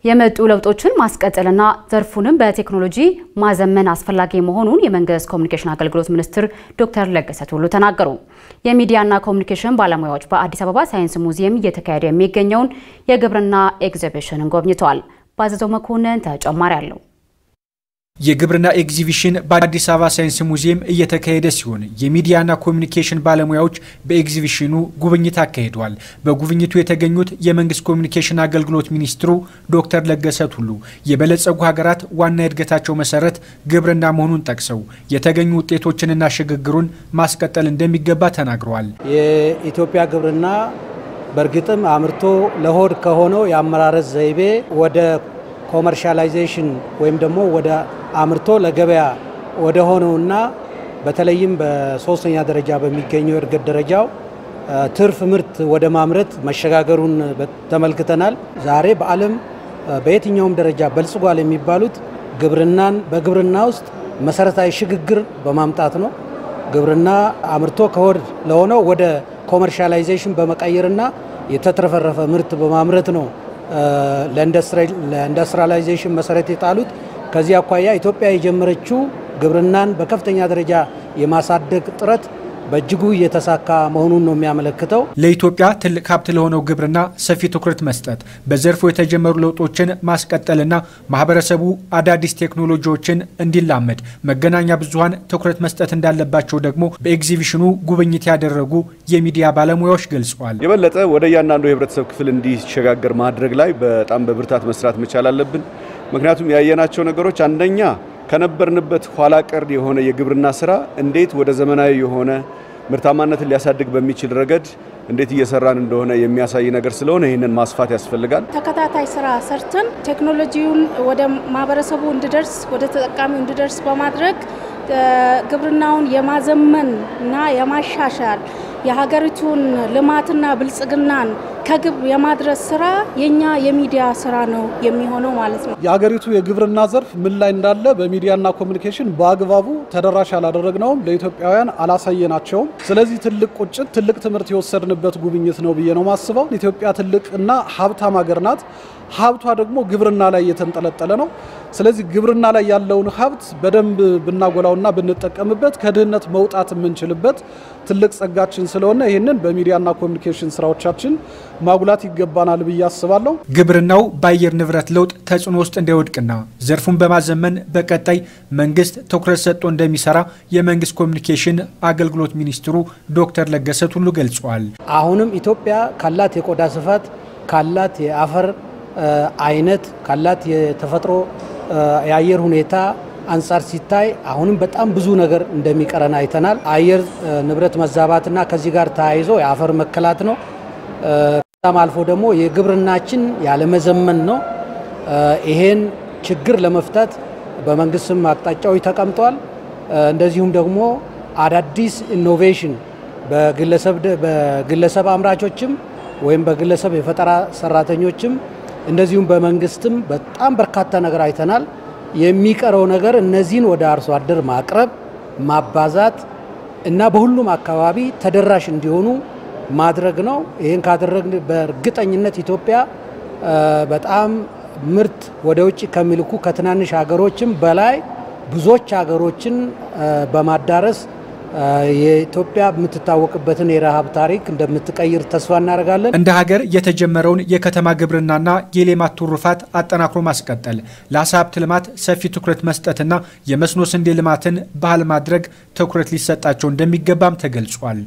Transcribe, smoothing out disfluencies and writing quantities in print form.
የመጡ ለውጦችን ማስቀጠልና ዘርፉንም በቴክኖሎጂ ማዘመን አስፈላጊ መሆኑን የመንግስት ኮሙኒኬሽን አገልግሎት ሚኒስትር ዶክተር ለገሰ ቱሉ ተናገሩ። የሚዲያና ኮሙኒኬሽን ባለሙያዎች በአዲስ አበባ ሳይንስ ሙዚየም እየተካሄደ የሚገኘውን የግብርና ኤግዚቢሽንን ጎብኝተዋል። ባዘዘው መኮንን ተጨማሪ አለው። የግብርና ኤግዚቢሽን በአዲስ አበባ ሳይንስ ሙዚየም እየተካሄደ ሲሆን የሚዲያና ኮሙኒኬሽን ባለሙያዎች በኤግዚቢሽኑ ጉብኝት አካሂደዋል። በጉብኝቱ የተገኙት የመንግስት ኮሙኒኬሽን አገልግሎት ሚኒስትሩ ዶክተር ለገሰ ቱሉ የበለጸጉ ሀገራት ዋና እድገታቸው መሰረት ግብርና መሆኑን ጠቅሰው የተገኙ ውጤቶችንና ሽግግሩን ማስቀጠል እንደሚገባ ተናግረዋል። የኢትዮጵያ ግብርና በርግጥም አምርቶ ለሆድ ከሆነው የአመራረት ዘይቤ ወደ ኮመርሻላይዜሽን ወይም ደግሞ ወደ አምርቶ ለገበያ ወደ ሆነውና በተለይም በሶስተኛ ደረጃ በሚገኘው እድገት ደረጃው ትርፍ ምርት ወደ ማምረት መሸጋገሩን ተመልክተናል። ዛሬ በዓለም በየትኛውም ደረጃ በልጽጓል የሚባሉት በግብርና ውስጥ መሰረታዊ ሽግግር በማምጣት ነው። ግብርና አምርቶ ከሆድ ለሆነው ወደ ኮመርሻላይዜሽን በመቀየርና የተትረፈረፈ ምርት በማምረት ነው ለኢንዱስትሪያላይዜሽን መሰረት የጣሉት። ከዚህ አኳያ ኢትዮጵያ የጀመረችው ግብርናን በከፍተኛ ደረጃ የማሳደግ ጥረት በእጅጉ እየተሳካ መሆኑን ነው የሚያመለክተው። ለኢትዮጵያ ትልቅ ሀብት ለሆነው ግብርና ሰፊ ትኩረት መስጠት፣ በዘርፉ የተጀመሩ ለውጦችን ማስቀጠልና ማህበረሰቡ አዳዲስ ቴክኖሎጂዎችን እንዲላመድ መገናኛ ብዙሃን ትኩረት መስጠት እንዳለባቸው ደግሞ በኤግዚቢሽኑ ጉብኝት ያደረጉ የሚዲያ ባለሙያዎች ገልጸዋል። የበለጠ ወደ ያንዳንዱ የህብረተሰብ ክፍል እንዲሸጋገር ማድረግ ላይ በጣም በብርታት መስራት መቻል አለብን። ምክንያቱም ያየናቸው ነገሮች አንደኛ ከነበርንበት ኋላ ቀር የሆነ የግብርና ስራ እንዴት ወደ ዘመናዊ የሆነ ምርታማነትን ሊያሳድግ በሚችል ረገድ እንዴት እየሰራን እንደሆነ የሚያሳይ ነገር ስለሆነ ይሄንን ማስፋት ያስፈልጋል። ተከታታይ ስራ ሰርተን ቴክኖሎጂውን ወደ ማህበረሰቡ እንዲደርስ ወደ ተጠቃሚው እንዲደርስ በማድረግ ግብርናውን የማዘመን እና የማሻሻል የሀገሪቱን ልማትና ብልጽግናን ከግብ የማድረስ ስራ የኛ የሚዲያ ስራ ነው የሚሆነው ማለት ነው። የሀገሪቱ የግብርና ዘርፍ ምን ላይ እንዳለ በሚዲያና ኮሙኒኬሽን በአግባቡ ተደራሽ ያላደረግነውም ለኢትዮጵያውያን አላሳየናቸውም። ስለዚህ ትልቅ ቁጭት ትልቅ ትምህርት የወሰድንበት ጉብኝት ነው ብዬ ነው ማስበው። ኢትዮጵያ ትልቅና ሀብታም ሀገር ናት። ሀብቷ ደግሞ ግብርና ላይ የተንጠለጠለ ነው። ስለዚህ ግብርና ላይ ያለውን ሀብት በደንብ ብናጎላውና ብንጠቀምበት ከድህነት መውጣት የምንችልበት ትልቅ ጸጋችን ስለሆነ ይሄንን በሚዲያና ኮሙኒኬሽን ስራዎቻችን ማጉላት ይገባናል ብዬ አስባለሁ። ግብርናው በአየር ንብረት ለውጥ ተጽዕኖ ውስጥ እንዳይወድቅና ዘርፉን በማዘመን በቀጣይ መንግስት ትኩረት ሰጥቶ እንደሚሰራ የመንግስት ኮሙኒኬሽን አገልግሎት ሚኒስትሩ ዶክተር ለገሰ ቱሉ ገልጸዋል። አሁንም ኢትዮጵያ ካላት የቆዳ ስፋት ካላት የአፈር አይነት ካላት የተፈጥሮ የአየር ሁኔታ አንፃር ሲታይ አሁንም በጣም ብዙ ነገር እንደሚቀረን አይተናል። አየር ንብረት መዛባትና ከዚህ ጋር ተያይዞ የአፈር መከላት ነው። ከዛም አልፎ ደግሞ የግብርናችን ያለመዘመን ነው። ይሄን ችግር ለመፍታት በመንግስትም አቅጣጫዎች ተቀምጧል። እንደዚሁም ደግሞ አዳዲስ ኢኖቬሽን በግለሰብ አምራቾችም ወይም በግለሰብ የፈጠራ ሰራተኞችም እንደዚሁም በመንግስትም በጣም በርካታ ነገር አይተናል። የሚቀረው ነገር እነዚህን ወደ አርሶ አደር ማቅረብ ማባዛት እና በሁሉም አካባቢ ተደራሽ እንዲሆኑ ማድረግ ነው። ይሄን ካደረግን በእርግጠኝነት ኢትዮጵያ በጣም ምርት ወደ ውጭ ከሚልኩ ከትናንሽ ሀገሮችም በላይ ብዙዎች ሀገሮችን በማዳረስ የኢትዮጵያ የምትታወቅበትን የረሃብ ታሪክ እንደምትቀይር ተስፋ እናደርጋለን። እንደ ሀገር የተጀመረውን የከተማ ግብርናና የሌማት ትሩፋት አጠናክሮ ማስቀጠል፣ ለአሳ ሀብት ልማት ሰፊ ትኩረት መስጠትና የመስኖ ስንዴ ልማትን ባህል ማድረግ ትኩረት ሊሰጣቸው እንደሚገባም ተገልጿል።